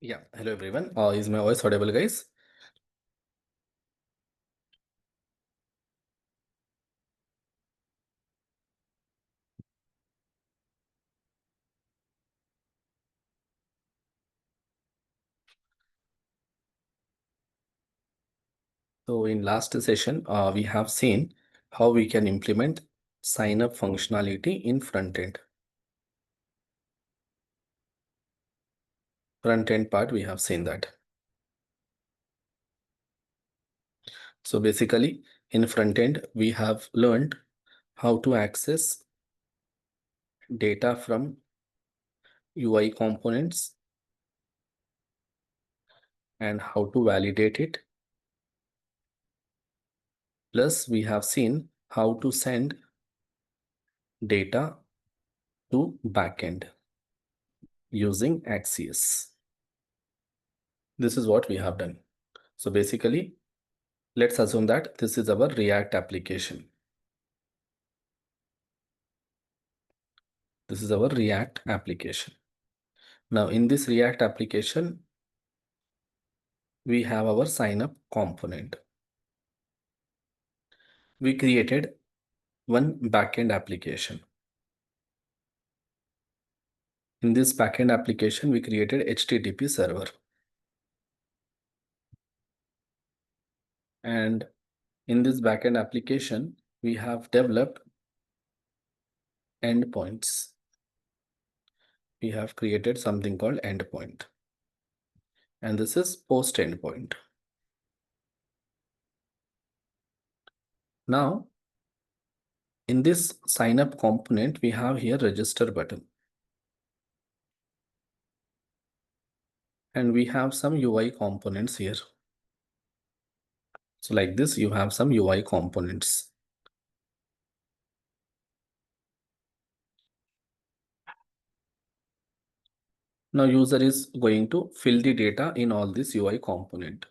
Yeah, hello everyone. Is my voice audible, guys? So in last session, we have seen how we can implement sign up functionality in front end. Front end part, we have seen that. So basically, in front end, we have learned how to access data from UI components and how to validate it. Plus, we have seen how to send data to backend using Axios. This is what we have done. So basically, let's assume that this is our React application. This is our React application. Now in this React application, we have our sign up component. We created one backend application. In this backend application, we created HTTP server. And in this backend application, we have developed endpoints. We have created something called endpoint. And this is post endpoint. Now, in this sign up component, we have here register button. And we have some UI components here. So like this, you have some UI components. Now user is going to fill the data in all this UI component.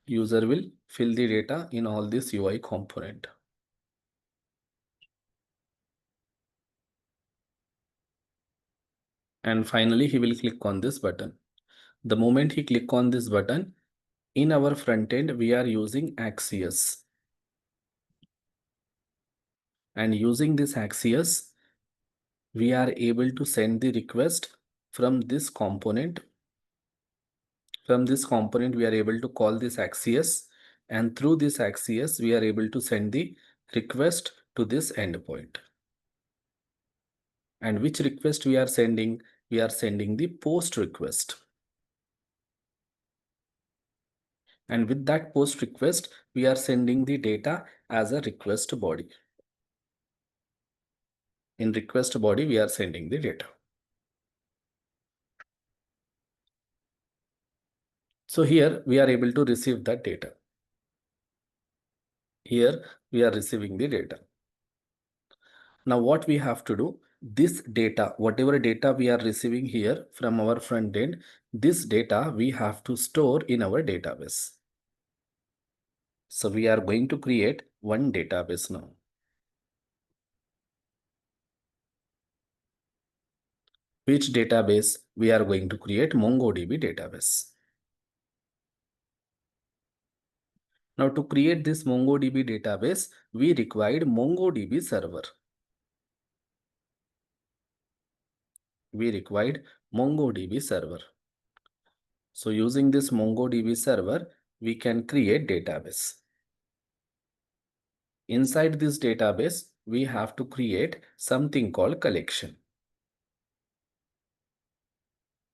User will fill the data in all this UI component. And finally, he will click on this button. The moment he click on this button, in our front end, we are using Axios. And using this Axios, we are able to send the request from this component. From this component, we are able to call this Axios. And through this Axios, we are able to send the request to this endpoint. And which request we are sending? We are sending the post request. And with that post request, we are sending the data as a request body. In request body, we are sending the data. So here we are able to receive that data. Here we are receiving the data. Now what we have to do, this data, whatever data we are receiving here from our front end, this data we have to store in our database. So we are going to create one database now. Which database? We are going to create MongoDB database. Now to create this MongoDB database, we required MongoDB server. We required MongoDB server. So using this MongoDB server, we can create database. Inside this database, we have to create something called collection.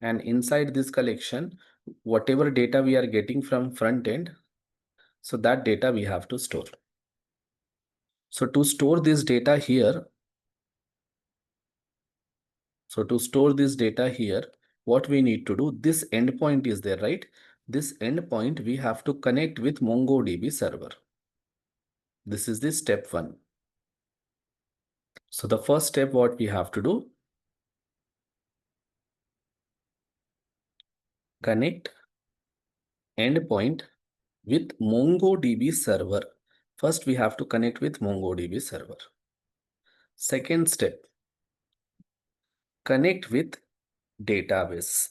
And inside this collection, whatever data we are getting from front end, so that data we have to store. So to store this data here, what we need to do, this endpoint is there, right? This endpoint we have to connect with MongoDB server. This is the step 1. So the first step, what we have to do, connect endpoint with MongoDB server. First, we have to connect with MongoDB server. Second step, connect with database.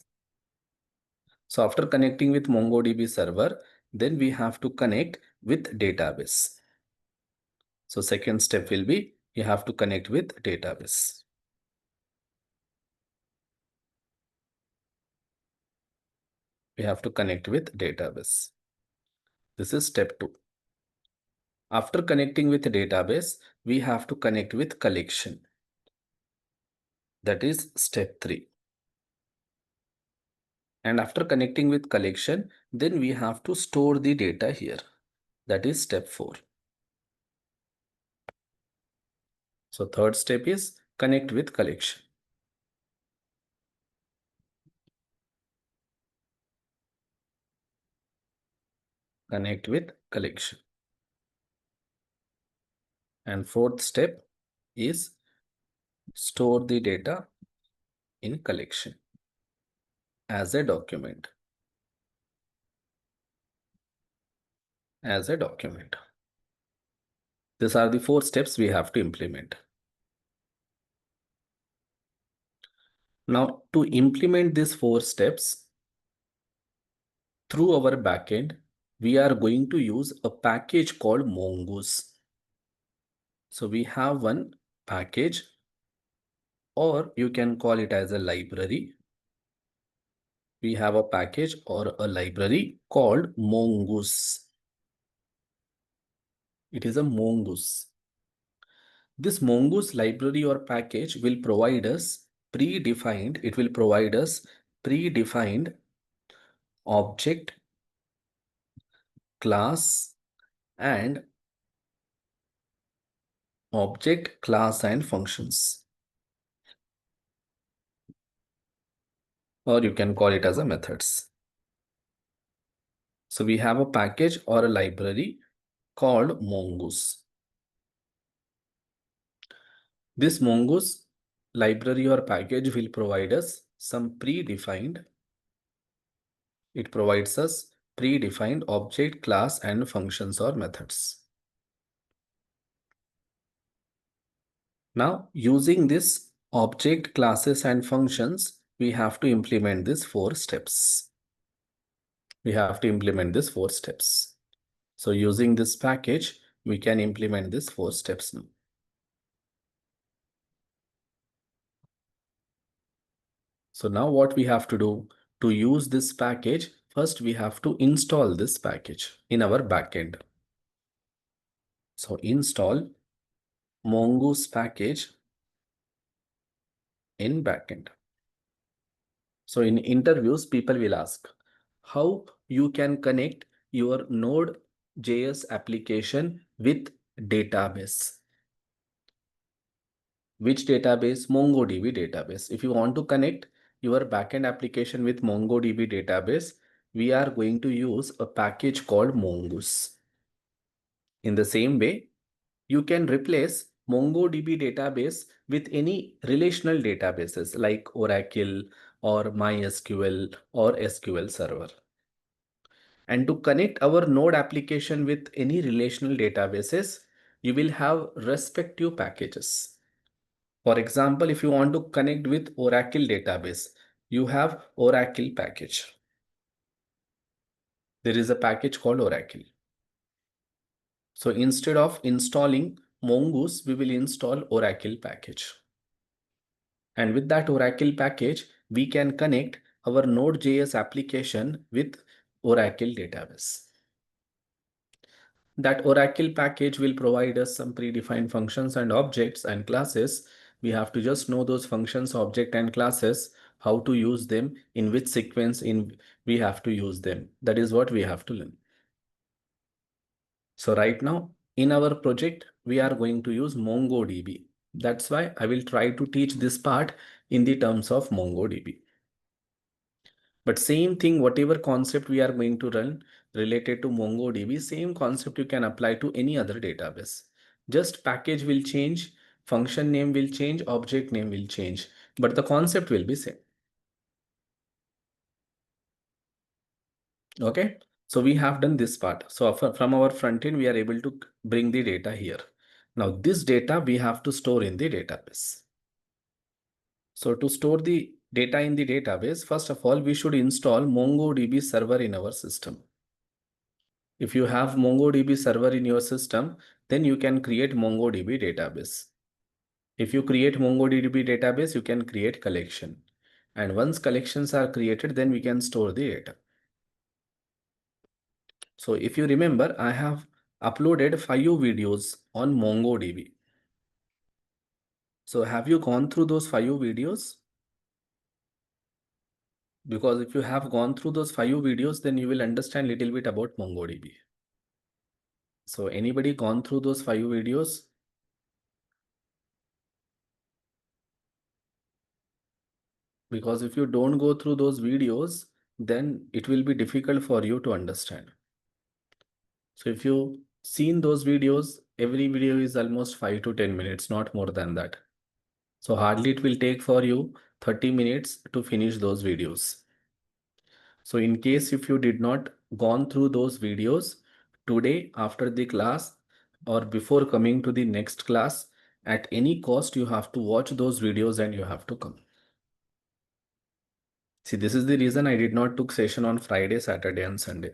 So after connecting with MongoDB server, then we have to connect with database. So second step will be you have to connect with database. We have to connect with database. This is step 2. After connecting with database, we have to connect with collection. That is step 3. And after connecting with collection, then we have to store the data here. That is step 4. So third step is connect with collection. Connect with collection. And fourth step is store the data in collection as a document. As a document. These are the 4 steps we have to implement. Now, to implement these 4 steps through our backend, we are going to use a package called Mongoose. So we have one package, or you can call it as a library. We have a package or a library called Mongoose. It is a Mongoose. This Mongoose library or package will provide us predefined object, class, and functions. Or you can call it as a methods. So we have a package or a library called Mongoose. This Mongoose library or package will provide us some predefined. It provides us predefined object, class, and functions or methods. Now, using this object, classes, and functions, we have to implement these 4 steps. We have to implement these 4 steps. So using this package, we can implement these 4 steps now. So now what we have to do to use this package, first we have to install this package in our backend. So install Mongoose package in backend. So in interviews, people will ask how you can connect your Node.js application with database. Which database? MongoDB database. If you want to connect your backend application with MongoDB database, we are going to use a package called Mongoose. In the same way, you can replace MongoDB database with any relational databases like Oracle or MySQL or SQL Server. And to connect our node application with any relational databases, you will have respective packages. For example, if you want to connect with Oracle database, you have Oracle package. There is a package called Oracle. So instead of installing Mongoose, we will install Oracle package. And with that Oracle package, we can connect our Node.js application with Oracle database. That Oracle package will provide us some predefined functions and objects and classes. We have to just know those functions, object, and classes, how to use them, in which sequence we have to use them. That is what we have to learn. So right now in our project, we are going to use MongoDB. That's why I will try to teach this part in the terms of MongoDB. But same thing, whatever concept we are going to run related to MongoDB, same concept you can apply to any other database. Just package will change, function name will change, object name will change, but the concept will be same. Okay, so we have done this part. So from our front end, we are able to bring the data here. Now this data we have to store in the database. So to store the data in the database, first of all, we should install MongoDB server in our system. If you have MongoDB server in your system, then you can create MongoDB database. If you create MongoDB database, you can create collection. And once collections are created, then we can store the data. So if you remember, I have uploaded 5 videos on MongoDB. So have you gone through those 5 videos? Because if you have gone through those 5 videos, then you will understand little bit about MongoDB. So anybody gone through those 5 videos? Because if you don't go through those videos, then it will be difficult for you to understand. So if you seen those videos, every video is almost 5 to 10 minutes, not more than that. So hardly it will take for you 30 minutes to finish those videos. So in case if you did not gone through those videos today after the class or before coming to the next class, at any cost you have to watch those videos and you have to come. See, this is the reason I did not took session on Friday, Saturday and Sunday.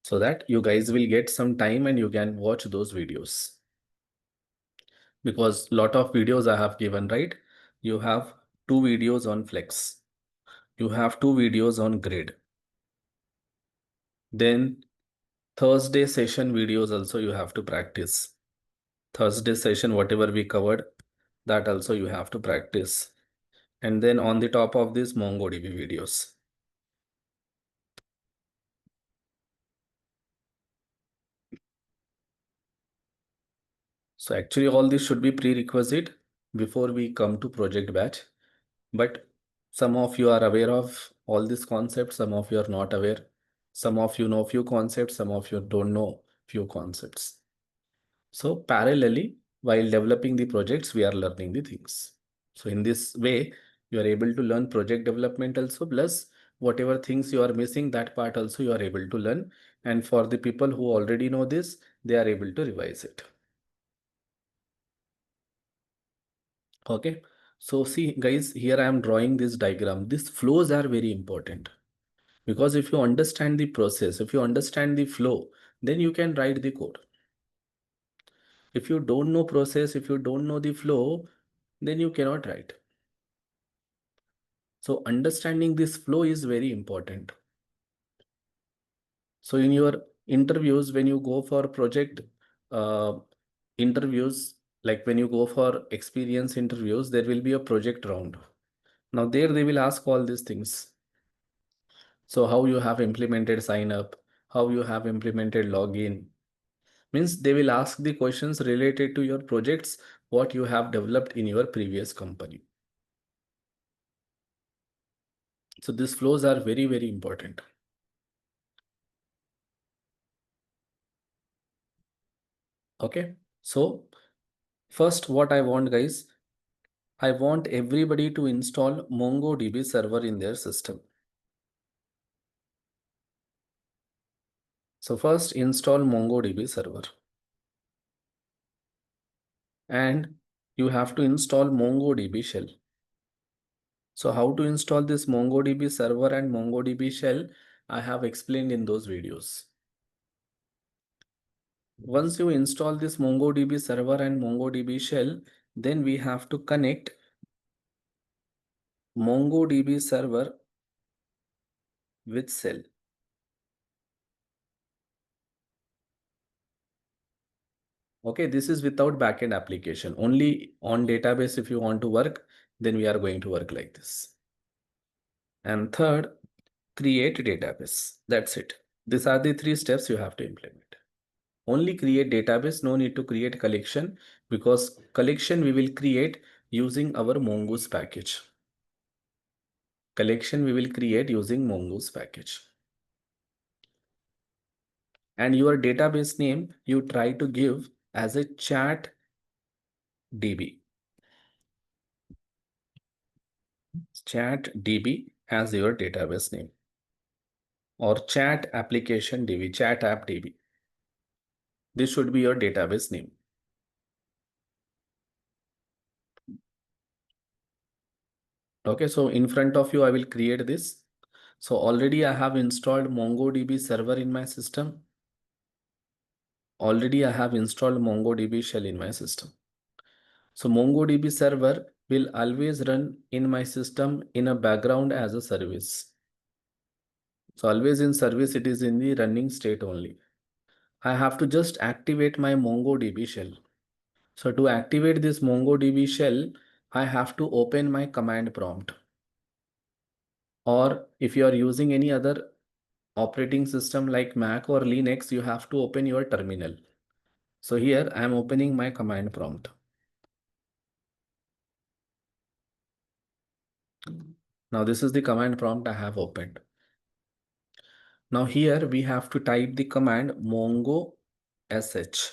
So that you guys will get some time and you can watch those videos. Because lot of videos I have given, right? You have 2 videos on Flex. You have 2 videos on Grid. Then Thursday session videos also you have to practice. Thursday session, whatever we covered, that also you have to practice. And then on the top of this, MongoDB videos. So actually all this should be prerequisite before we come to project batch. But some of you are aware of all these concepts, some of you are not aware. Some of you know few concepts, some of you don't know few concepts. So parallelly, while developing the projects, we are learning the things. So in this way, you are able to learn project development also, plus whatever things you are missing, that part also you are able to learn. And for the people who already know this, they are able to revise it. Okay. So see guys, here I am drawing this diagram. These flows are very important because if you understand the process, if you understand the flow, then you can write the code. If you don't know process, if you don't know the flow, then you cannot write. So understanding this flow is very important. So in your interviews, when you go for project uh, interviews, like when you go for experience interviews, there will be a project round. Now there they will ask all these things. So how you have implemented sign up, how you have implemented login, means they will ask the questions related to your projects, what you have developed in your previous company. So these flows are very, very important. Okay. So first, what I want, guys, I want everybody to install MongoDB server in their system. So first install MongoDB server. And you have to install MongoDB shell. So how to install this MongoDB server and MongoDB shell, I have explained in those videos. Once you install this MongoDB server and MongoDB shell, then we have to connect MongoDB server with shell. Okay, this is without backend application. Only on database if you want to work, then we are going to work like this. And third, create database. That's it. These are the 3 steps you have to implement. Only create database, no need to create collection, because collection we will create using our Mongoose package. Collection we will create using Mongoose package. And your database name you try to give as a chat DB. Chat DB as your database name, or chat application DB, chat app DB. This should be your database name. Okay, so in front of you, I will create this. So already I have installed MongoDB server in my system. Already I have installed MongoDB shell in my system. So MongoDB server will always run in my system in a background as a service. So always in service, it is in the running state only. I have to just activate my MongoDB shell. So to activate this MongoDB shell, I have to open my command prompt. Or if you are using any other operating system like Mac or Linux, you have to open your terminal. So here I am opening my command prompt. Now this is the command prompt I have opened. Now here we have to type the command mongo sh.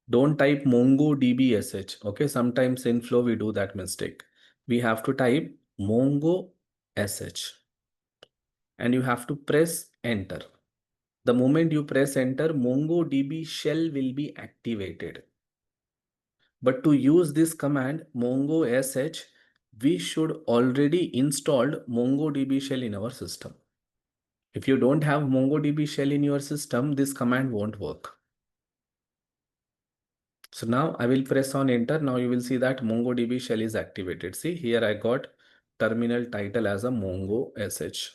Don't type mongodb sh. Okay, sometimes in flow we do that mistake. We have to type mongo sh and you have to press enter. The moment you press enter, MongoDB shell will be activated. But to use this command mongo sh, we should already installed MongoDB shell in our system. If you don't have MongoDB shell in your system, this command won't work. So now I will press on enter. Now you will see that MongoDB shell is activated. See here I got terminal title as a mongo sh.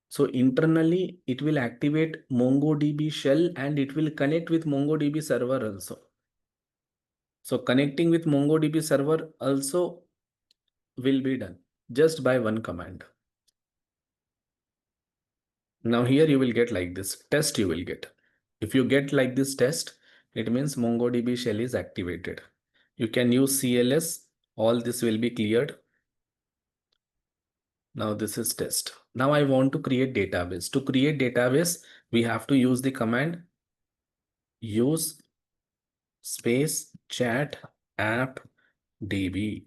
So internally it will activate MongoDB shell and it will connect with MongoDB server also. So connecting with MongoDB server also will be done just by one command. Now here you will get like this test you will get. If you get like this test, it means MongoDB shell is activated. You can use CLS. All this will be cleared. Now this is test. Now I want to create database. To create database, we have to use the command use space chat app db.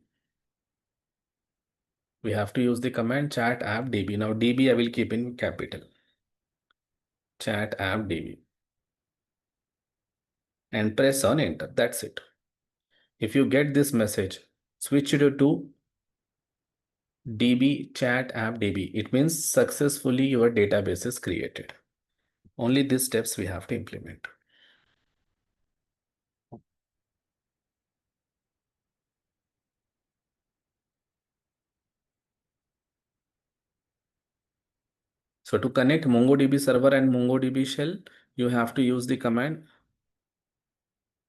We have to use the command chat app db. Now db I will keep in capital. Chat app db. And press on enter. That's it. If you get this message, switch it to db chat app db. It means successfully your database is created. Only these steps we have to implement. So to connect MongoDB server and MongoDB shell, you have to use the command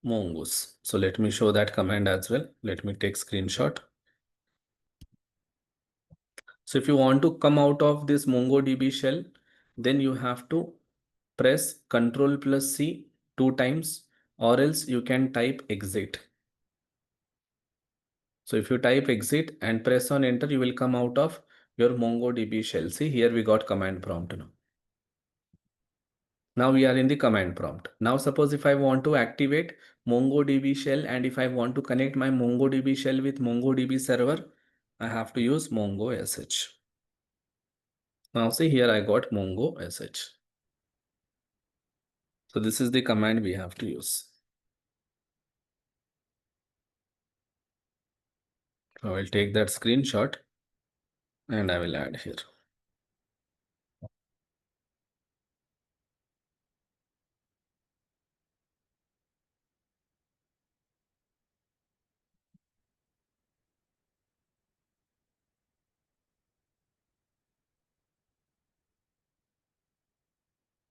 mongoose. So let me show that command as well. Let me take screenshot. So if you want to come out of this MongoDB shell, then you have to press Ctrl plus C 2 times, or else you can type exit. So if you type exit and press on enter, you will come out of your MongoDB shell. See here we got command prompt now. Now we are in the command prompt. Now suppose if I want to activate MongoDB shell and if I want to connect my MongoDB shell with MongoDB server, I have to use mongo sh. Now see here I got mongo sh. So this is the command we have to use. So I will take that screenshot and I will add here.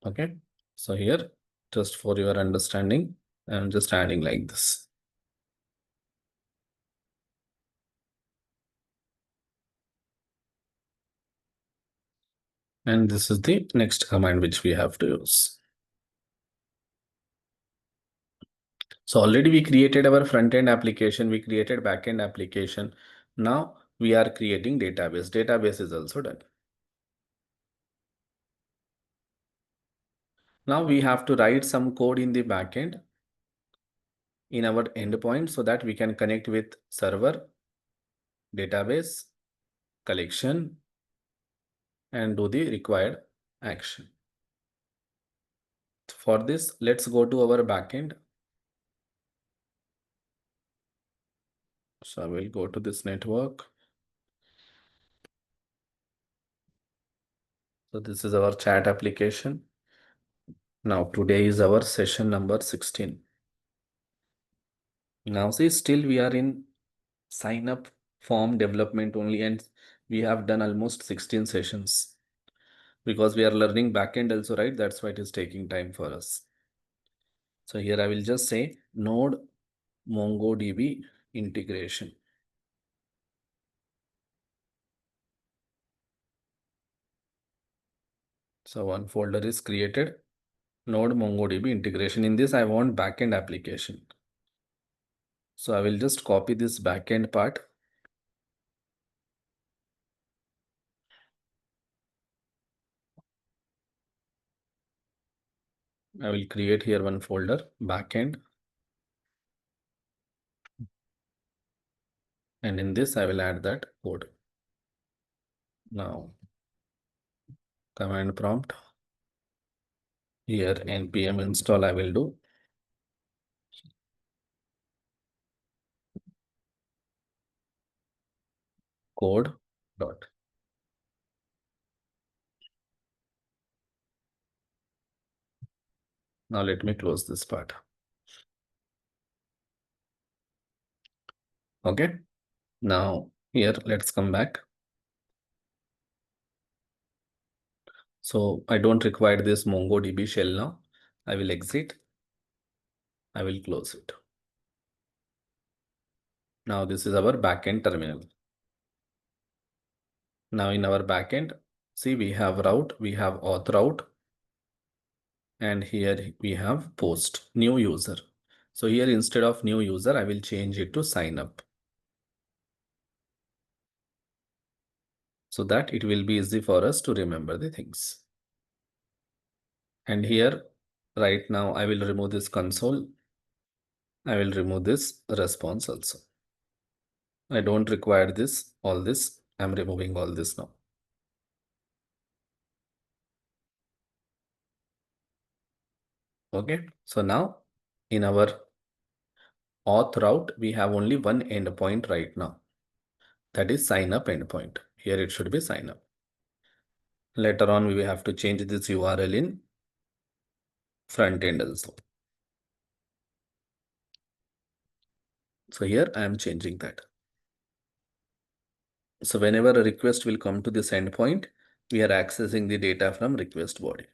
Okay. So here, just for your understanding, I'm just adding like this. And this is the next command which we have to use. So already we created our front-end application, we created back-end application. Now we are creating database. Database is also done. Now we have to write some code in the backend in our endpoint so that we can connect with server, database, collection, and do the required action. For this, let's go to our backend. So I will go to this network. So this is our chat application. Now today is our session number 16. Now see, still we are in sign up form development only, and we have done almost 16 sessions because we are learning backend also, right? That's why it is taking time for us. So here I will just say node MongoDB integration. So one folder is created, node MongoDB integration. In this, I want backend application. So I will just copy this backend part. I will create here one folder, backend. And in this, I will add that code. Now, command prompt. Here, npm install I will do. Code dot. Now let me close this part. Okay. Now here, let's come back. So I don't require this MongoDB shell now. I will exit. I will close it. Now this is our backend terminal. Now in our backend, see we have route, we have auth route, and here we have post, new user. So here instead of new user, I will change it to sign up, so that it will be easy for us to remember the things. And here, right now, I will remove this console. I will remove this response also. I don't require this, all this. I'm removing all this now. Okay, so now in our auth route, we have only one endpoint right now. That is sign up endpoint. Here it should be sign up. Later on, we will have to change this URL in front end also. So here I am changing that. So whenever a request will come to this endpoint, we are accessing the data from request body.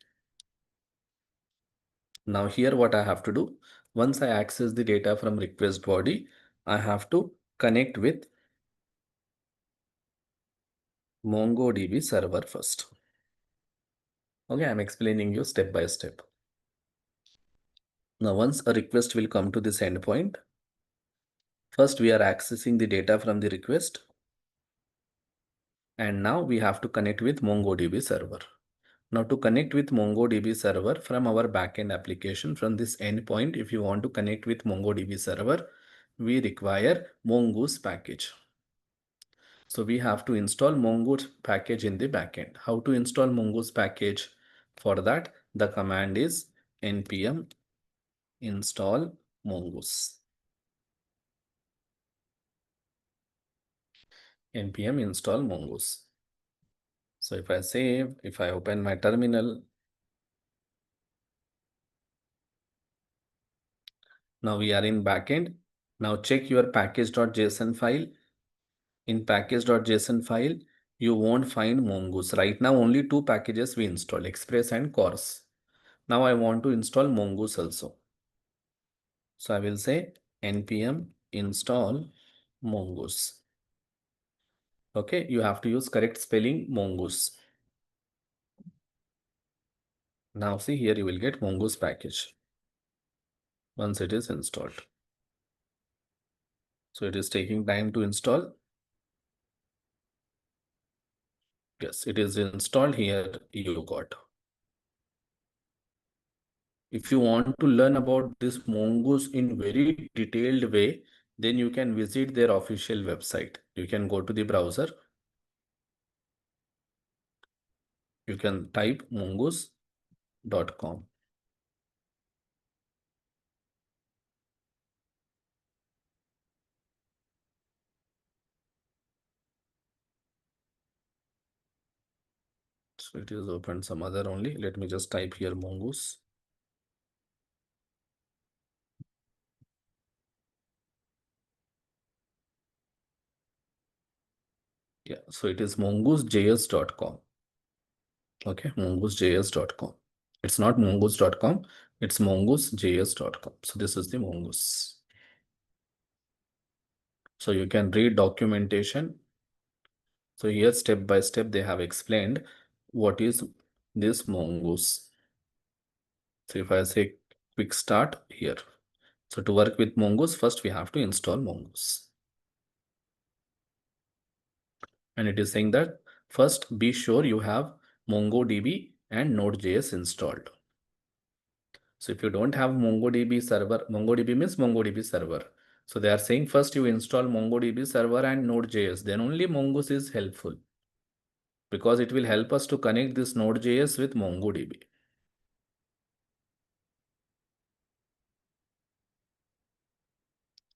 Now here what I have to do, once I access the data from request body, I have to connect with MongoDB server first. Okay, I'm explaining you step by step. Now once a request will come to this endpoint, first we are accessing the data from the request. And now we have to connect with MongoDB server. Now to connect with MongoDB server from our backend application, from this endpoint, if you want to connect with MongoDB server, we require Mongoose package. So we have to install Mongoose package in the backend. How to install Mongoose package? For that, the command is npm install Mongoose. npm install Mongoose. So if I save, if I open my terminal, now we are in backend. Now check your package.json file. In package.json file, you won't find Mongoose. Right now, only two packages we install, Express and Chorus. Now I want to install Mongoose also. So I will say npm install Mongoose. Okay, you have to use correct spelling Mongoose. Now see here, you will get Mongoose package once it is installed. So it is taking time to install. Yes, it is installed here. You got. If you want to learn about this Mongoose in very detailed way, then you can visit their official website. You can go to the browser. You can type mongoose.com. So it is opened some other only. Let me just type here Mongoose. Yeah, so it is mongoosejs.com. Okay, mongoosejs.com. It's not mongoose.com, it's mongoosejs.com. So this is the Mongoose. So you can read documentation. So here step by step they have explained what is this Mongoose. So if I say quick start here. So to work with Mongoose, first we have to install Mongoose. And it is saying that first be sure you have MongoDB and Node.js installed. So if you don't have MongoDB server, MongoDB means MongoDB server. So they are saying first you install MongoDB server and Node.js, then only Mongoose is helpful because it will help us to connect this Node.js with MongoDB.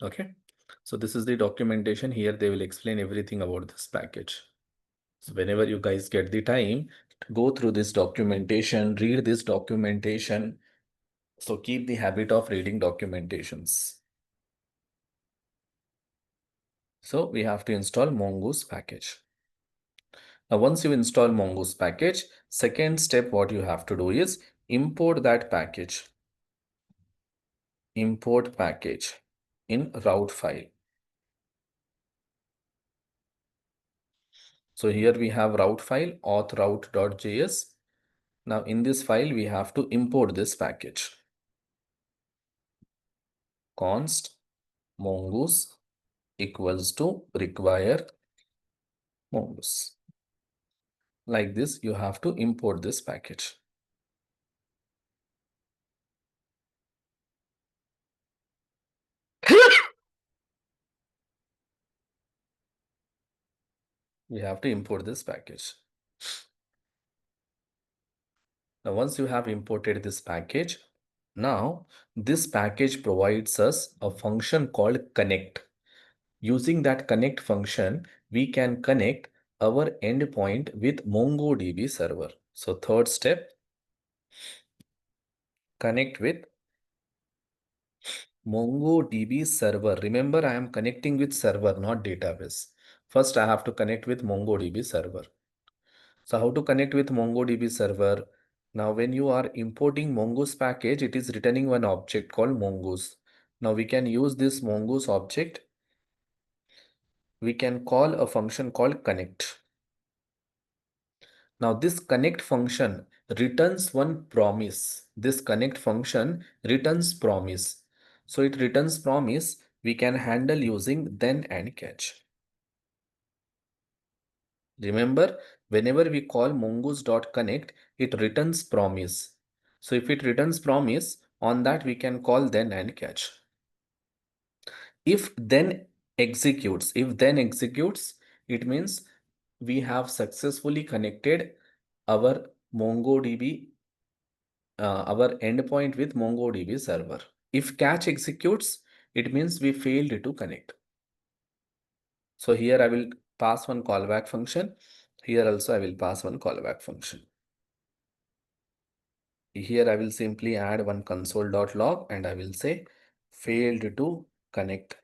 Okay. So this is the documentation. Here they will explain everything about this package. So whenever you guys get the time, go through this documentation, read this documentation. So keep the habit of reading documentations. So we have to install Mongoose package. Now, once you install Mongoose package, second step, what you have to do is import that package. Import package in route file. So here we have route file auth-route.js. Now in this file, we have to import this package. Const mongoose equals to require mongoose. Like this, you have to import this package. We have to import this package. Now, once you have imported this package, now this package provides us a function called connect. Using that connect function, we can connect our endpoint with MongoDB server. So third step, connect with MongoDB server. Remember, I am connecting with server, not database. First, I have to connect with MongoDB server. So how to connect with MongoDB server? Now, when you are importing Mongoose package, it is returning one object called Mongoose. Now we can use this Mongoose object. We can call a function called connect. Now this connect function returns one promise. This connect function returns promise. So it returns promise we can handle using then and catch. Remember, whenever we call mongoose.connect, it returns promise. So if it returns promise, on that we can call then and catch. If then executes, it means we have successfully connected our MongoDB, our endpoint with MongoDB server. If catch executes, it means we failed to connect. So here I will pass one callback function. Here also I will pass one callback function. Here I will simply add one console.log and I will say failed to connect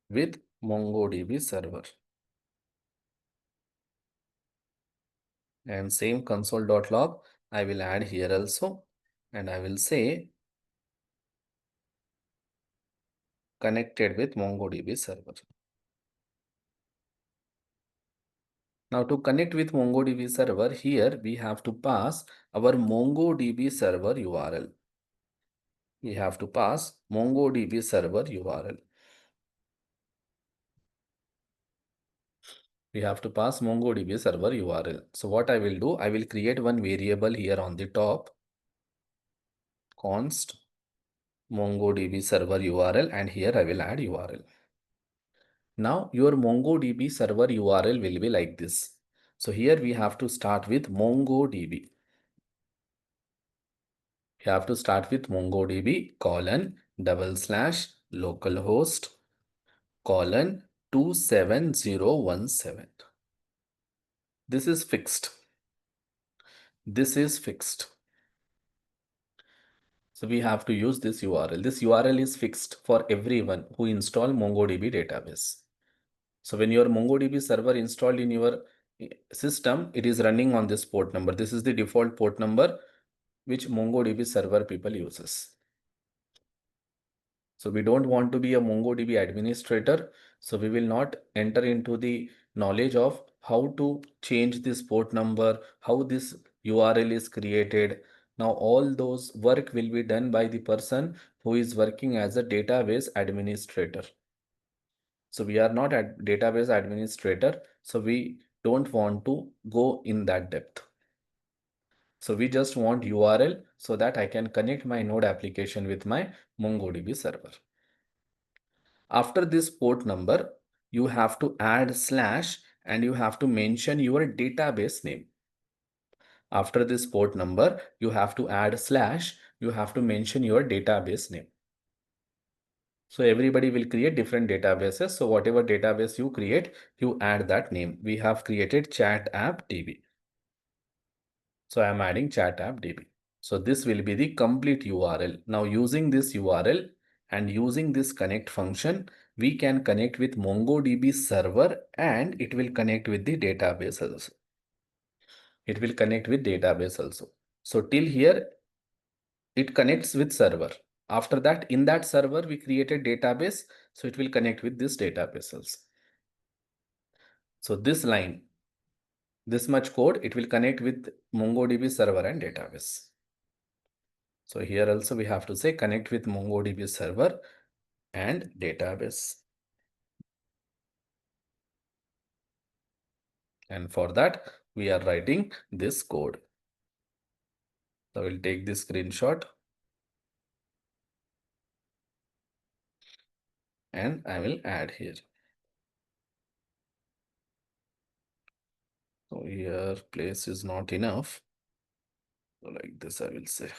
with MongoDB server. And same console.log I will add here also and I will say connected with MongoDB server. Now to connect with MongoDB server, here we have to pass our MongoDB server URL. We have to pass MongoDB server URL. We have to pass MongoDB server URL. So what I will do, I will create one variable here on the top, const MongoDB server URL, and here I will add URL. Now your MongoDB server URL will be like this. So here we have to start with MongoDB. You have to start with MongoDB :/localhost 27017. This is fixed. This is fixed. So we have to use this URL. This URL is fixed for everyone who install MongoDB database. So when your MongoDB server installed in your system, it is running on this port number. This is the default port number which MongoDB server people uses. So we don't want to be a MongoDB administrator. So we will not enter into the knowledge of how to change this port number, how this URL is created. Now all those work will be done by the person who is working as a database administrator. So we are not a database administrator. So we don't want to go in that depth. So we just want URL so that I can connect my node application with my MongoDB server. After this port number, you have to add slash and you have to mention your database name. After this port number, you have to add slash, you have to mention your database name. So everybody will create different databases. So whatever database you create, you add that name. We have created chat app DB. So I'm adding chat app DB. So this will be the complete URL. Now using this URL and using this connect function, we can connect with MongoDB server and it will connect with the database also. It will connect with database also. So till here, it connects with server. After that, in that server, we created database. So it will connect with this database also. So this line, this much code, it will connect with MongoDB server and database. So here also we have to say connect with MongoDB server and database. And for that, we are writing this code. So I will take this screenshot and I will add here. So here place is not enough. So like this, I will say.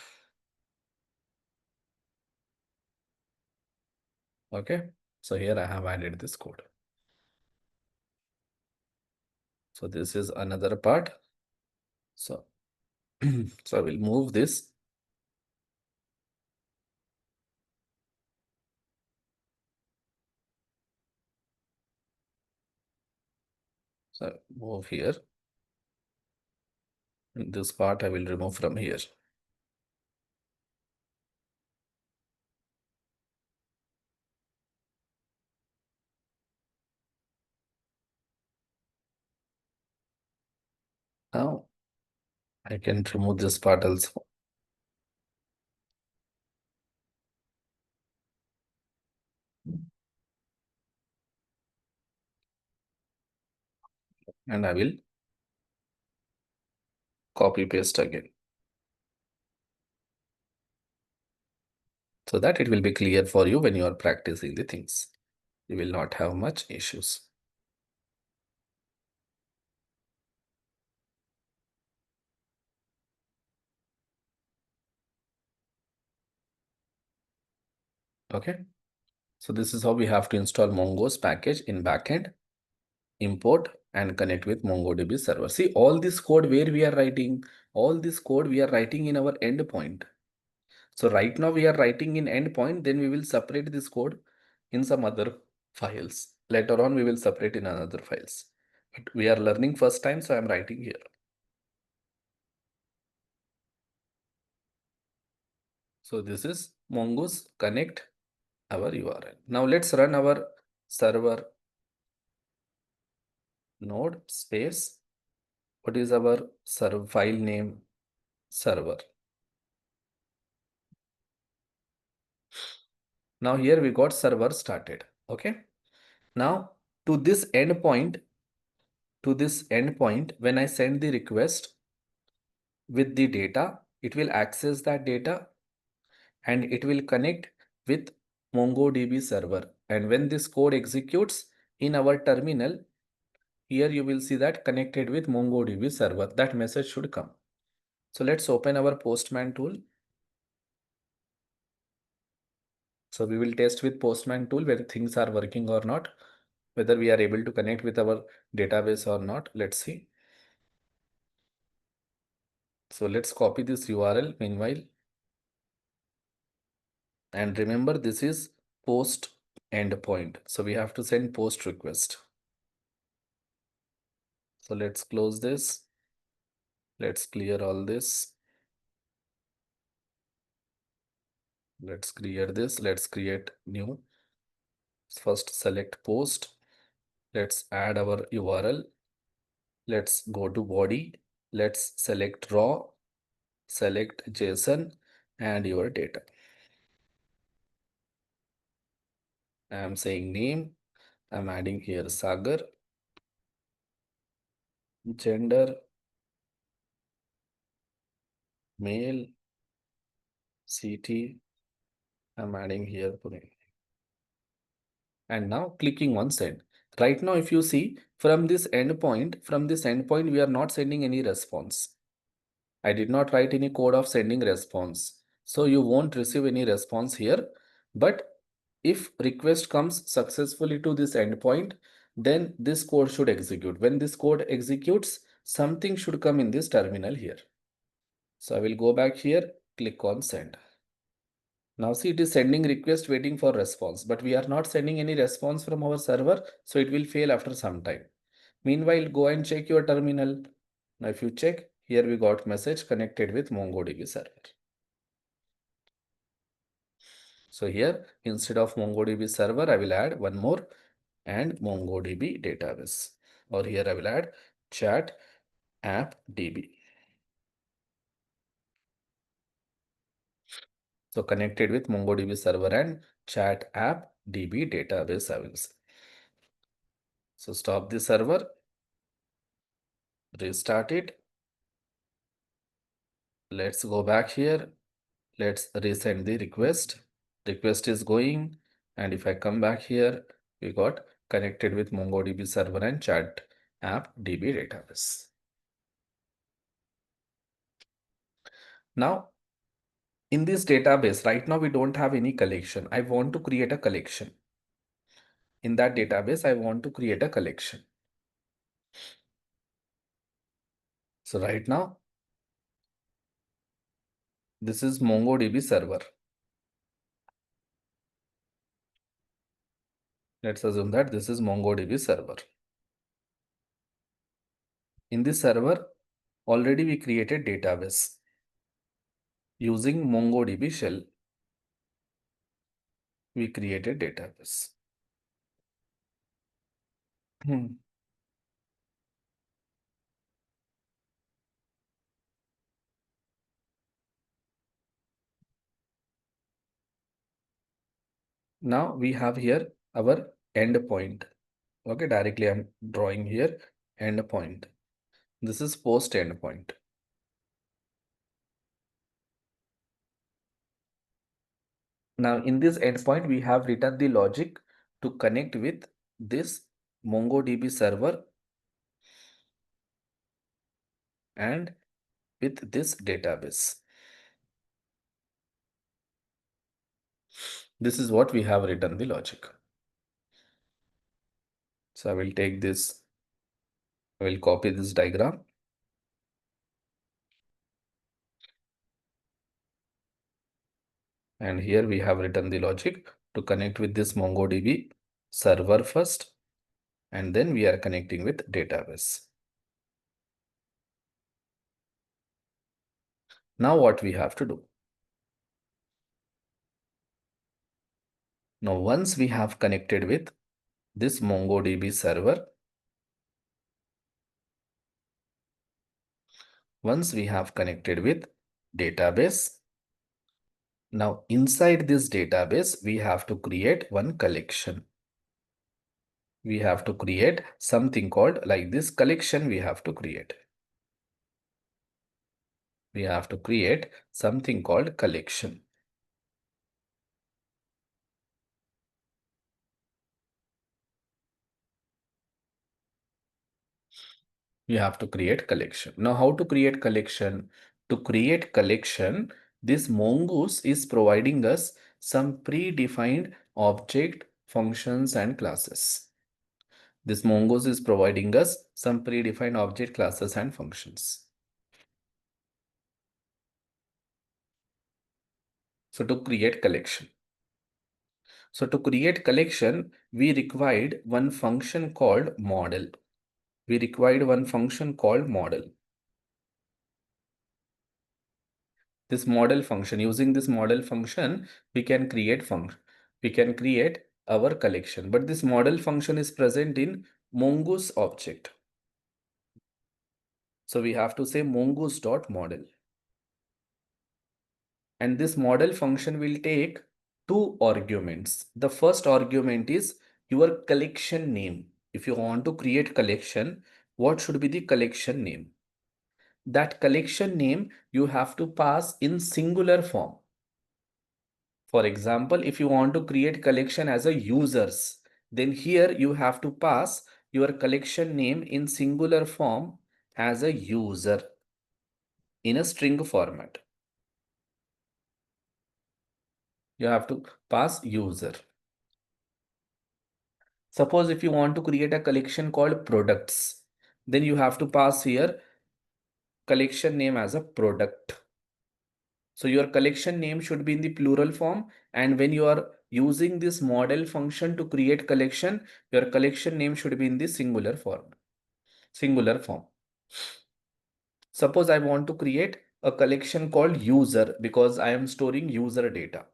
Okay. So here I have added this code. So this is another part. So, so I will move this. So move here. And this part I will remove from here. Now I can remove this part also. And I will copy paste again. So that it will be clear for you when you are practicing the things. You will not have much issues. Okay. So this is how we have to install Mongoose package in backend, import and connect with MongoDB server. See all this code where we are writing, all this code we are writing in our endpoint. So right now we are writing in endpoint, then we will separate this code in some other files. Later on, we will separate in another files. But we are learning first time, so I'm writing here. So this is Mongoose connect our URL. Now let's run our server node space. What is our server file name? Server. Now here we got server started. Okay. Now to this endpoint, when I send the request with the data, it will access that data and it will connect with MongoDB server. And when this code executes in our terminal, here you will see that connected with MongoDB server. That message should come. So let's open our Postman tool. So we will test with Postman tool whether things are working or not, whether we are able to connect with our database or not. Let's see. So let's copy this URL meanwhile. And remember, this is post endpoint. So we have to send post request. So let's close this. Let's clear all this. Let's clear this. Let's create new. First select post. Let's add our URL. Let's go to body. Let's select raw, select JSON and your data. I'm saying name. I'm adding here Sagar. Gender, male, city. I'm adding here Pune. And now clicking on send. Right now, if you see from this endpoint, we are not sending any response. I did not write any code of sending response. So you won't receive any response here. But if request comes successfully to this endpoint, then this code should execute. When this code executes, something should come in this terminal here. So I will go back here, click on send. Now see, it is sending request waiting for response, but we are not sending any response from our server. So it will fail after some time. Meanwhile, go and check your terminal. Now, if you check, here we got message connected with MongoDB server. So here, instead of MongoDB server, I will add one more and MongoDB database. Or here I will add chat app DB. So connected with MongoDB server and chat app DB database, I will say. So stop the server, restart it. Let's go back here. Let's resend the request. Request is going. And if I come back here, we got connected with MongoDB server and chat app DB database. Now, in this database, right now we don't have any collection. I want to create a collection. In that database, I want to create a collection. So right now, this is MongoDB server. Let's assume that this is MongoDB server. In this server, already we created database using MongoDB shell. We created database. Now we have here our endpoint. Okay, directly I'm drawing here endpoint. This is post endpoint. Now in this endpoint, we have written the logic to connect with this MongoDB server and with this database. This is what we have written the logic. So I will take this, I will copy this diagram. And here we have written the logic to connect with this MongoDB server first, and then we are connecting with database. Now what we have to do? Now once we have connected with this MongoDB server, once we have connected with database, now inside this database, we have to create one collection. We have to create something called like this collection we have to create. We have to create something called collection. You have to create collection. Now, how to create collection? To create collection, this Mongoose is providing us some predefined object, functions, and classes. This Mongoose is providing us some predefined object, classes, and functions. So to create collection. So to create collection, we required one function called model. We required one function called model. This model function, using this model function, we can create our collection. But this model function is present in Mongoose object. So we have to say mongoose.model. And this model function will take two arguments. The first argument is your collection name. If you want to create collection, what should be the collection name? That collection name you have to pass in singular form. For example, if you want to create collection as a users, then here you have to pass your collection name in singular form as a user in a string format. You have to pass user. Suppose if you want to create a collection called products, then you have to pass here collection name as a product. So your collection name should be in the plural form, and when you are using this model function to create collection, your collection name should be in the singular form. Suppose I want to create a collection called user because I am storing user data.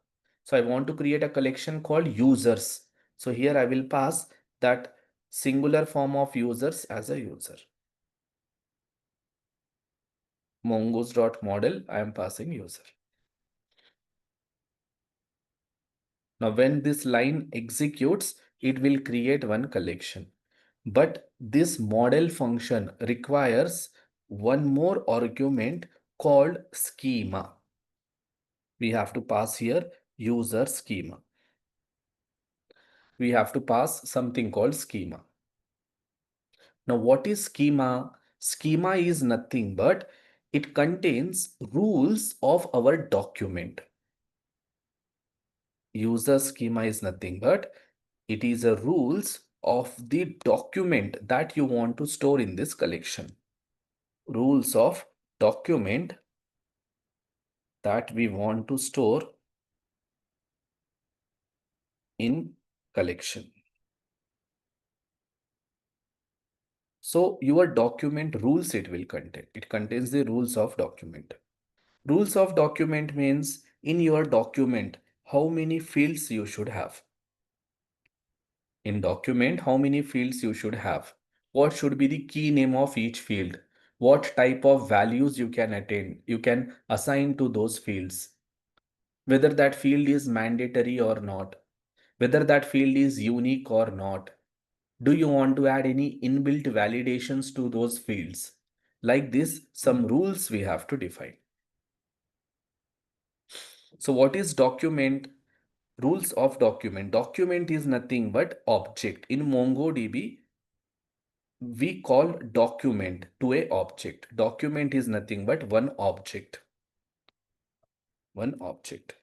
So I want to create a collection called users. So here I will pass that singular form of users as a user. Mongoose.model, I am passing user. Now when this line executes, it will create one collection. But this model function requires one more argument called schema. We have to pass here user schema. We have to pass something called schema. Now what is schema? Schema is nothing but it contains rules of our document. User schema is nothing but it is a rules of the document that you want to store in this collection. Rules of document that we want to store in collection. So your document rules it will contain. It contains the rules of document. Rules of document means in your document, how many fields you should have. In document, how many fields you should have. What should be the key name of each field. What type of values you can assign to those fields. Whether that field is mandatory or not. Whether that field is unique or not. Do you want to add any inbuilt validations to those fields? Like this, some rules we have to define. So what is document? Rules of document. Document is nothing but object. In MongoDB, we call document to a object. Document is nothing but one object. One object.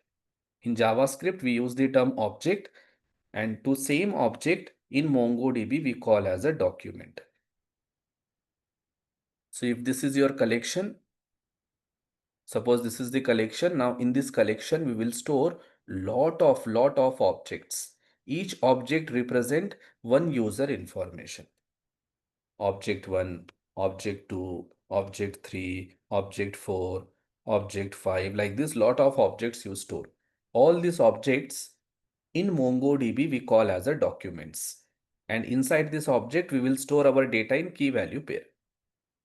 In JavaScript, we use the term object, and to same object in MongoDB, we call as a document. So if this is your collection, suppose this is the collection. Now in this collection, we will store lot of objects. Each object represent one user information. Object 1, object 2, object 3, object 4, object 5. Like this, lot of objects you store. All these objects in MongoDB we call as a documents. And inside this object, we will store our data in key value pair.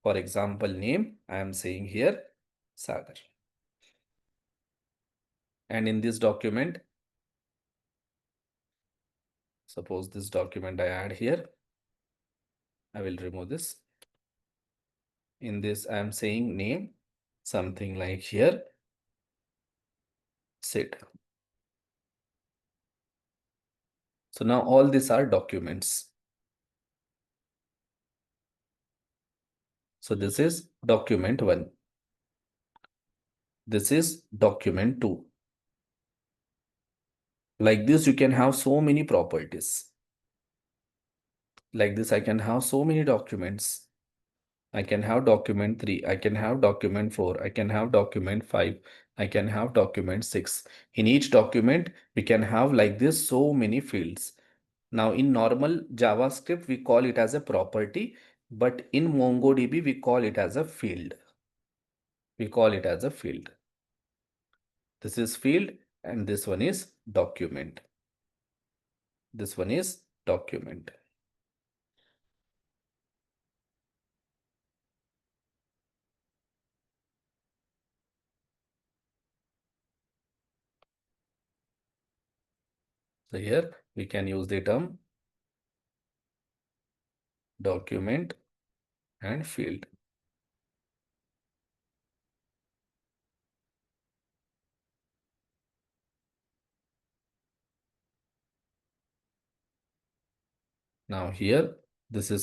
For example, name, I am saying here Sagar. And in this document, suppose this document I add here, I will remove this. In this, I am saying name, something like here, Sid. So now all these are documents. So this is document 1. This is document 2. Like this, you can have so many properties. Like this, I can have so many documents. I can have document 3, I can have document 4, I can have document 5, I can have document 6. In each document, we can have like this so many fields. Now in normal JavaScript, we call it as a property, but in MongoDB, we call it as a field. We call it as a field. This is field and this one is document. This one is document. So here we can use the term document and field. Now here, this one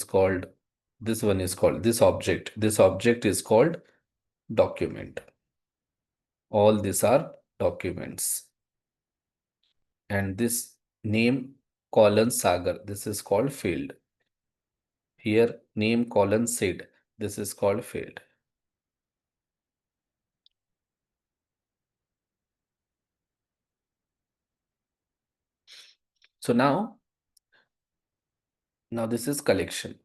is called, this object is called document. All these are documents. And this name colon Sagar, this is called field. Here name colon Sid, this is called field. So now this is collection.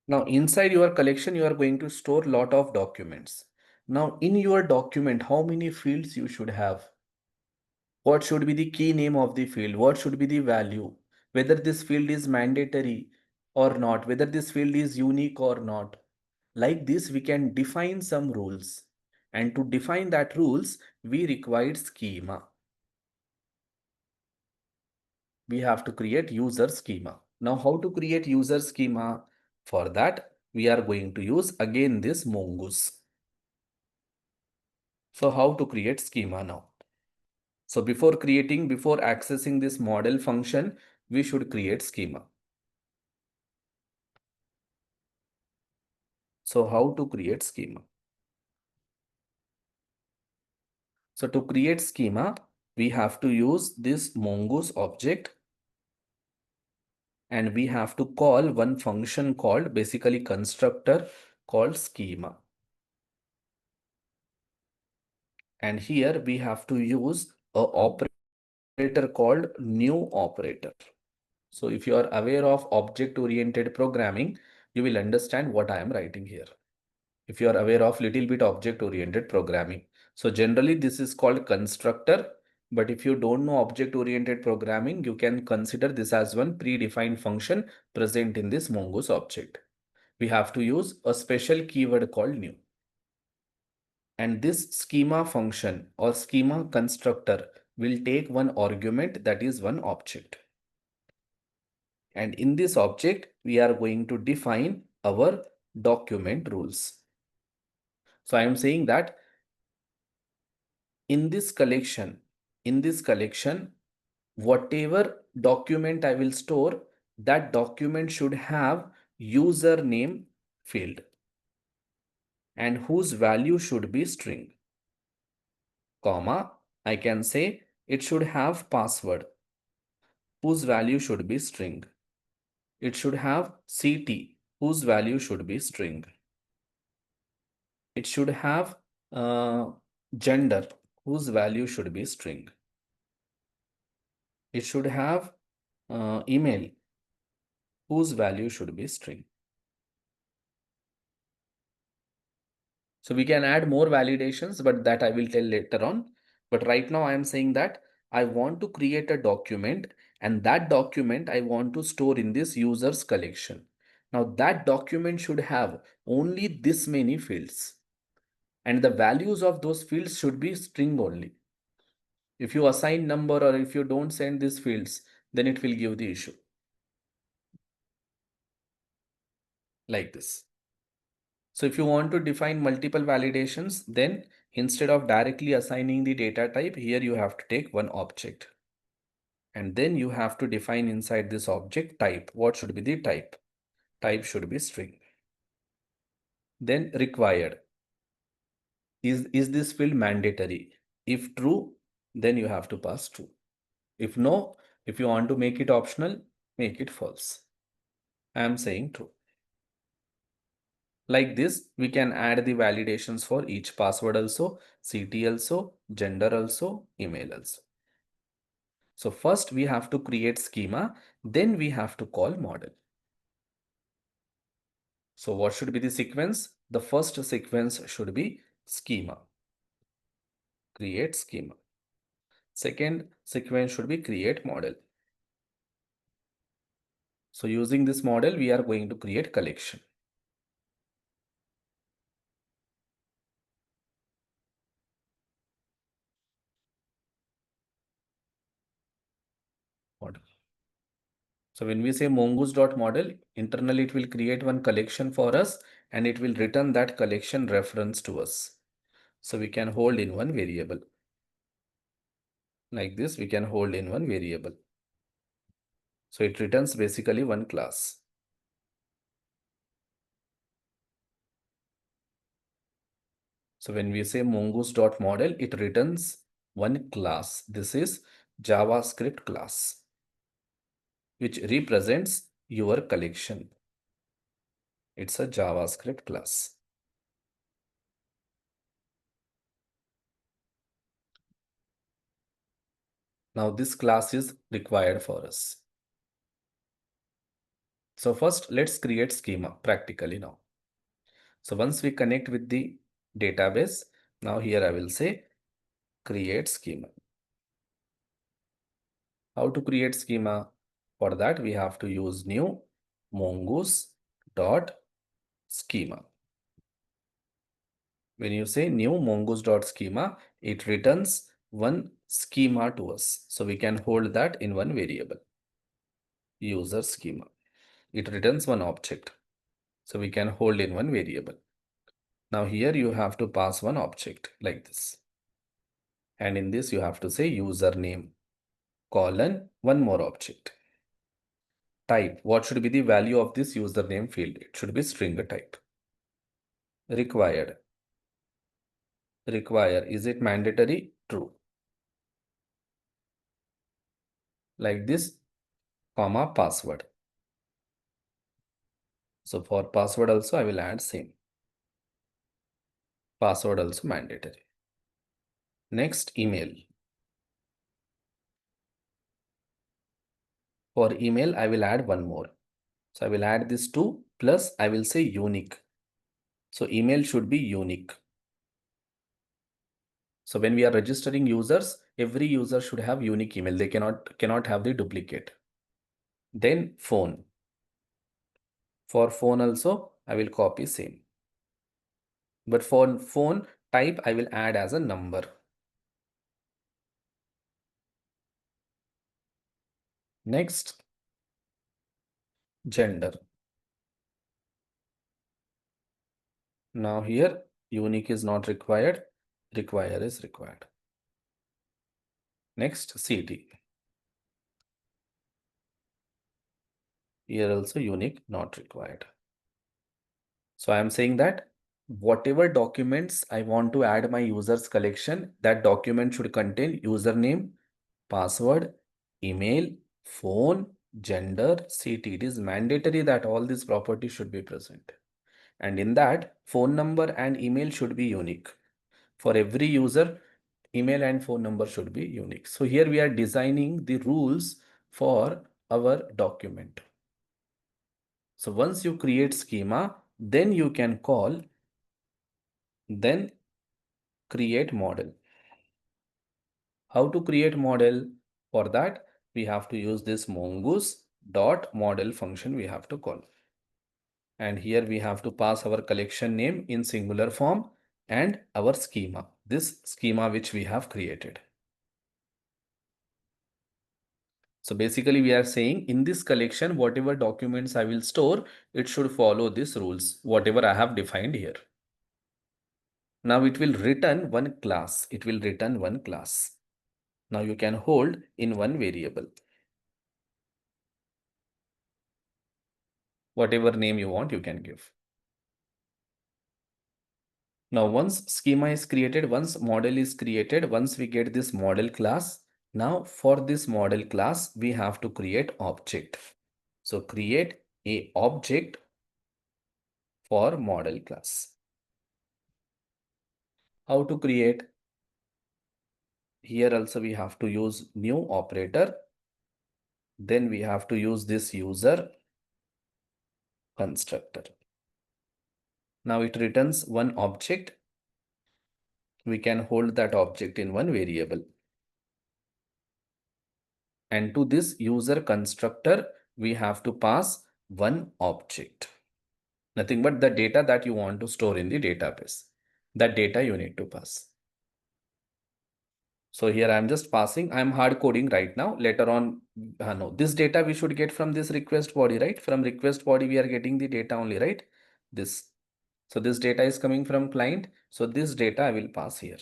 Now inside your collection, you are going to store lot of documents. Now in your document, how many fields you should have? What should be the key name of the field? What should be the value? Whether this field is mandatory or not, whether this field is unique or not. Like this, we can define some rules. And to define that rules, we require schema. We have to create user schema. Now, how to create user schema? For that, we are going to use again this Mongoose. So how to create schema now? So before accessing this model function, we should create schema. So how to create schema? So to create schema, we have to use this Mongoose object and we have to call one function called basically constructor called schema. And here we have to use a operator called new operator. So if you are aware of object-oriented programming, you will understand what I am writing here. If you are aware of little bit object-oriented programming. So generally this is called constructor, but if you don't know object-oriented programming, you can consider this as one predefined function present in this Mongoose object. We have to use a special keyword called new. And this schema function or schema constructor will take one argument, that is one object. And in this object, we are going to define our document rules. So I am saying that in this collection, whatever document I will store, that document should have username field and whose value should be string, comma, I can say it should have password whose value should be string. It should have CT whose value should be string. It should have gender whose value should be string. It should have email whose value should be string. So we can add more validations, but that I will tell later on. But right now I am saying that I want to create a document and that document I want to store in this users collection. Now that document should have only this many fields and the values of those fields should be string only. If you assign number or if you don't send these fields, then it will give the issue. Like this. So if you want to define multiple validations, then instead of directly assigning the data type, here you have to take one object. And then you have to define inside this object type. What should be the type? Type should be string. Then required. Is this field mandatory? If true, then you have to pass true. If no, if you want to make it optional, make it false. I am saying true. Like this, we can add the validations for each password also, CT also, gender also, email also. So first we have to create schema, then we have to call model. So what should be the sequence? The first sequence should be schema. Create schema. Second sequence should be create model. So using this model, we are going to create collection. Model. So when we say mongoose.model, internally it will create one collection for us and it will return that collection reference to us. So we can hold in one variable. Like this, we can hold in one variable. So it returns basically one class. So when we say mongoose.model, it returns one class. This is JavaScript class, which represents your collection. It's a JavaScript class. Now this class is required for us. So first let's create schema practically now. So once we connect with the database, now here I will say create schema. How to create schema? For that we have to use new mongoose.schema. When you say new mongoose.schema, it returns one schema to us. So we can hold that in one variable, user schema. It returns one object. So we can hold in one variable. Now here you have to pass one object like this. And in this you have to say username, colon, one more object. Type, what should be the value of this username field? It should be string type. Required. Require, is it mandatory? True. Like this, comma, password. So for password also I will add same. Password also mandatory. Next, email. For email, I will add one more. So I will add this two plus I will say unique. So email should be unique. So when we are registering users, every user should have unique email. They cannot have the duplicate. Then phone. For phone also, I will copy same. But for phone type, I will add as a number. Next, gender. Now here, unique is not required. Require is required. Next, city. Here also unique not required. So I am saying that whatever documents I want to add my users collection, that document should contain username, password, email, phone, gender, city. It is mandatory that all these properties should be present. And in that, phone number and email should be unique. For every user, email and phone number should be unique. So here we are designing the rules for our document. So once you create schema, then you can call, then create model. How to create model? For that, we have to use this mongoose dot model function we have to call. And here we have to pass our collection name in singular form and our schema, this schema which we have created. So basically we are saying in this collection, whatever documents I will store, it should follow these rules, whatever I have defined here. Now it will return one class. It will return one class. Now you can hold in one variable. Whatever name you want, you can give. Now once schema is created, once model is created, once we get this model class, now for this model class, we have to create object. So create a object for model class. How to create? Here also we have to use new operator. Then we have to use this user constructor. Now it returns one object. We can hold that object in one variable. And to this user constructor, we have to pass one object. Nothing but the data that you want to store in the database. That data you need to pass. So here I'm just passing, I'm hard coding right now. Later on, no, this data we should get from this request body, right? From request body, we are getting the data only, right? This. So this data is coming from client. So this data I will pass here.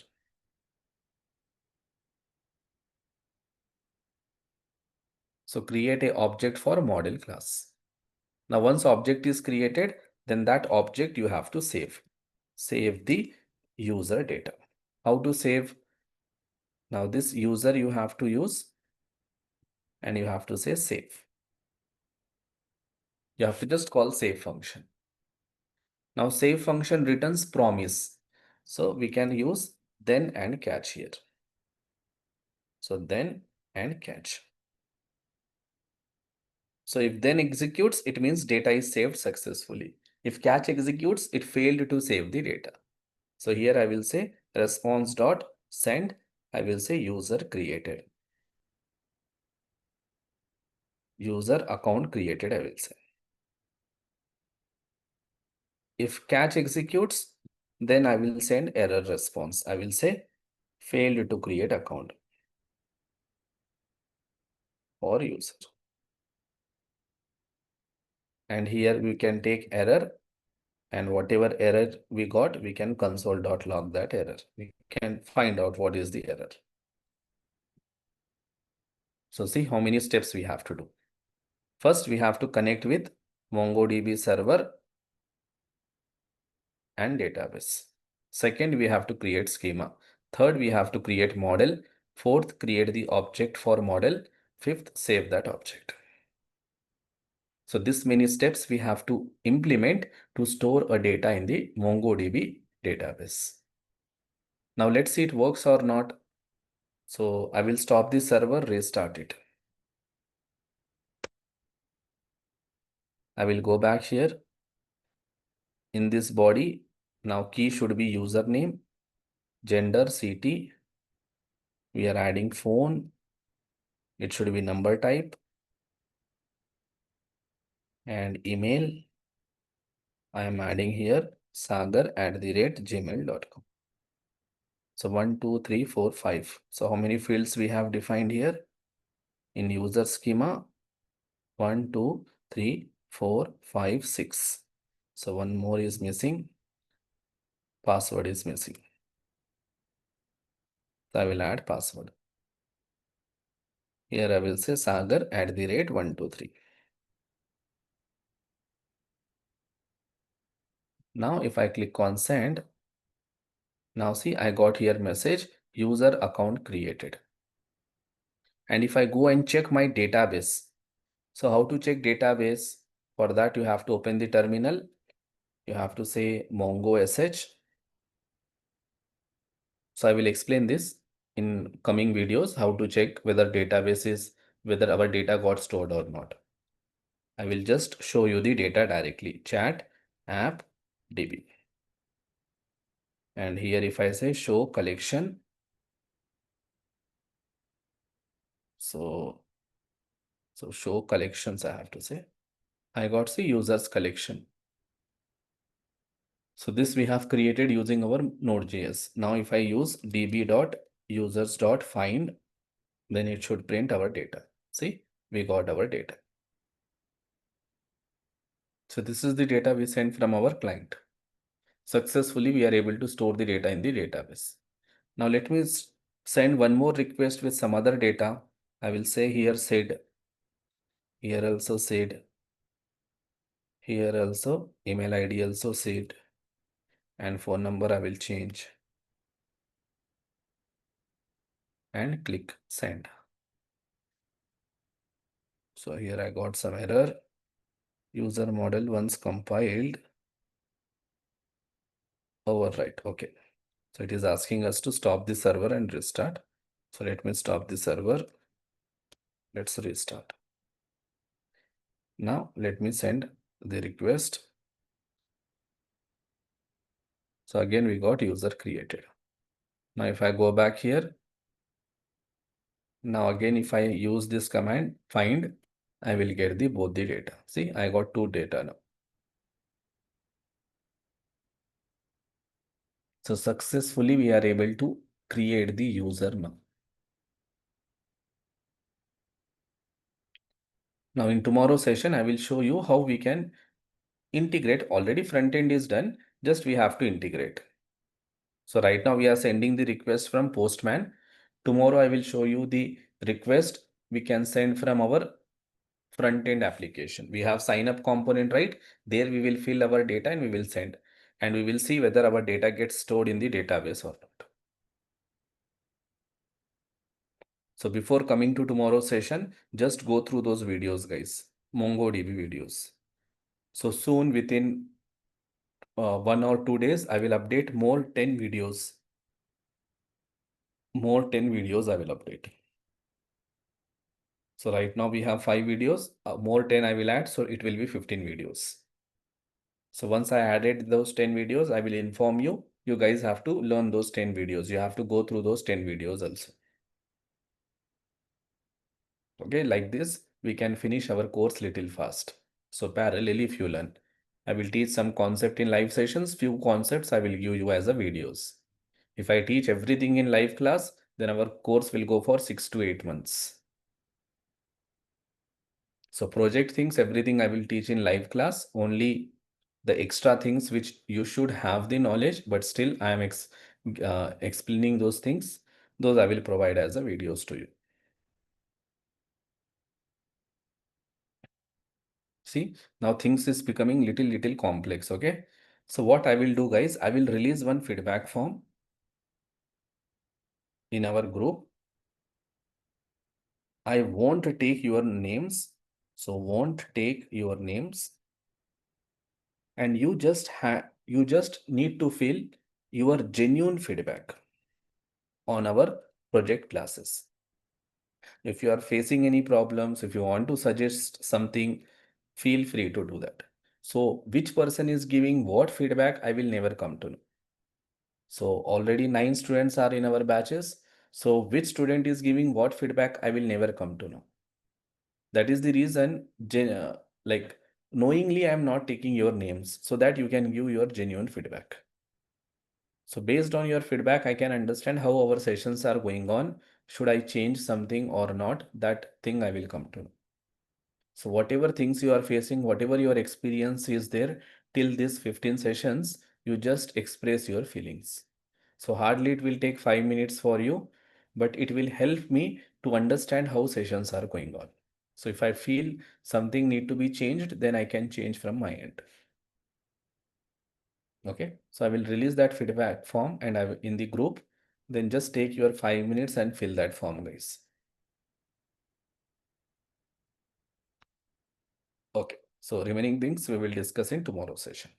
So create a object for model class. Now once object is created, then that object you have to save. Save the user data. How to save? Now this user you have to use and you have to say save. You have to just call save function. Now save function returns promise. So we can use then and catch here. So then and catch. So if then executes, it means data is saved successfully. If catch executes, it failed to save the data. So here I will say response dot send. I will say user created. User account created, I will say. If catch executes, then I will send error response. I will say failed to create account for user. And here we can take error, and whatever error we got, we can console.log that error. We can find out what is the error. So see how many steps we have to do. First, we have to connect with MongoDB server and database. Second, we have to create schema. Third, we have to create model. Fourth, create the object for model. Fifth, save that object. So this many steps we have to implement to store a data in the MongoDB database. Now let's see it works or not. So I will stop the server, restart it. I will go back here. In this body, now key should be username, gender, city. We are adding phone. It should be number type and email. I am adding here sagar@gmail.com. So 1, 2, 3, 4, 5. So how many fields we have defined here? In user schema, 1, 2, 3, 4, 5, 6. So one more is missing. Password is missing. So I will add password. Here I will say sagar@123. Now if I click on send, now see I got here message user account created. And if I go and check my database, so how to check database? For that you have to open the terminal. You have to say mongo sh. So I will explain this in coming videos, how to check whether database is, whether our data got stored or not. I will just show you the data directly. Chat app db. And here if I say show collection, so show collections I have to say. I got the users collection. So this we have created using our Node.js. Now if I use db.users.find, then it should print our data. See, we got our data. So this is the data we sent from our client. Successfully, we are able to store the data in the database. Now let me send one more request with some other data. I will say here said, here also said, here also email ID also said, and phone number I will change and click send. So here I got some error. User model once compiled, overwrite. Okay. So it is asking us to stop the server and restart. So let me stop the server. Let's restart. Now let me send the request. So again, we got user created. Now if I go back here, now again, if I use this command find, I will get the both the data. See, I got two data now. So successfully we are able to create the user now. Now in tomorrow's session, I will show you how we can integrate. Already front end is done, just we have to integrate. So right now we are sending the request from Postman. Tomorrow I will show you the request we can send from our front end application. We have sign up component, right? There we will fill our data and we will send, and we will see whether our data gets stored in the database or not. So before coming to tomorrow's session, just go through those videos, guys. MongoDB videos. So soon, within 1 or 2 days, I will update more 10 videos. More 10 videos I will update. So right now we have 5 videos, more 10 I will add. So it will be 15 videos. So once I added those 10 videos, I will inform you. You guys have to learn those 10 videos. You have to go through those 10 videos also. Okay, like this, we can finish our course little fast. So parallelly, if you learn, I will teach some concept in live sessions. Few concepts I will give you as a videos. If I teach everything in live class, then our course will go for 6 to 8 months. So project things, everything I will teach in live class. Only the extra things which you should have the knowledge, but still I am explaining those things. Those I will provide as a videos to you. See, now things is becoming little complex. Okay. So what I will do, guys, I will release one feedback form in our group. I won't take your names. So won't take your names. And you just need to fill your genuine feedback on our project classes. If you are facing any problems, if you want to suggest something, feel free to do that. So which person is giving what feedback, I will never come to know. So already 9 students are in our batches. So which student is giving what feedback, I will never come to know. That is the reason, like knowingly, I am not taking your names so that you can give your genuine feedback. So based on your feedback, I can understand how our sessions are going on. Should I change something or not? That thing I will come to know. So whatever things you are facing, whatever your experience is there till this 15 sessions, you just express your feelings. So hardly it will take 5 minutes for you, but it will help me to understand how sessions are going on. So if I feel something need to be changed, then I can change from my end. Okay, so I will release that feedback form and I will in the group, then just take your 5 minutes and fill that form, guys. Okay, so remaining things we will discuss in tomorrow's session.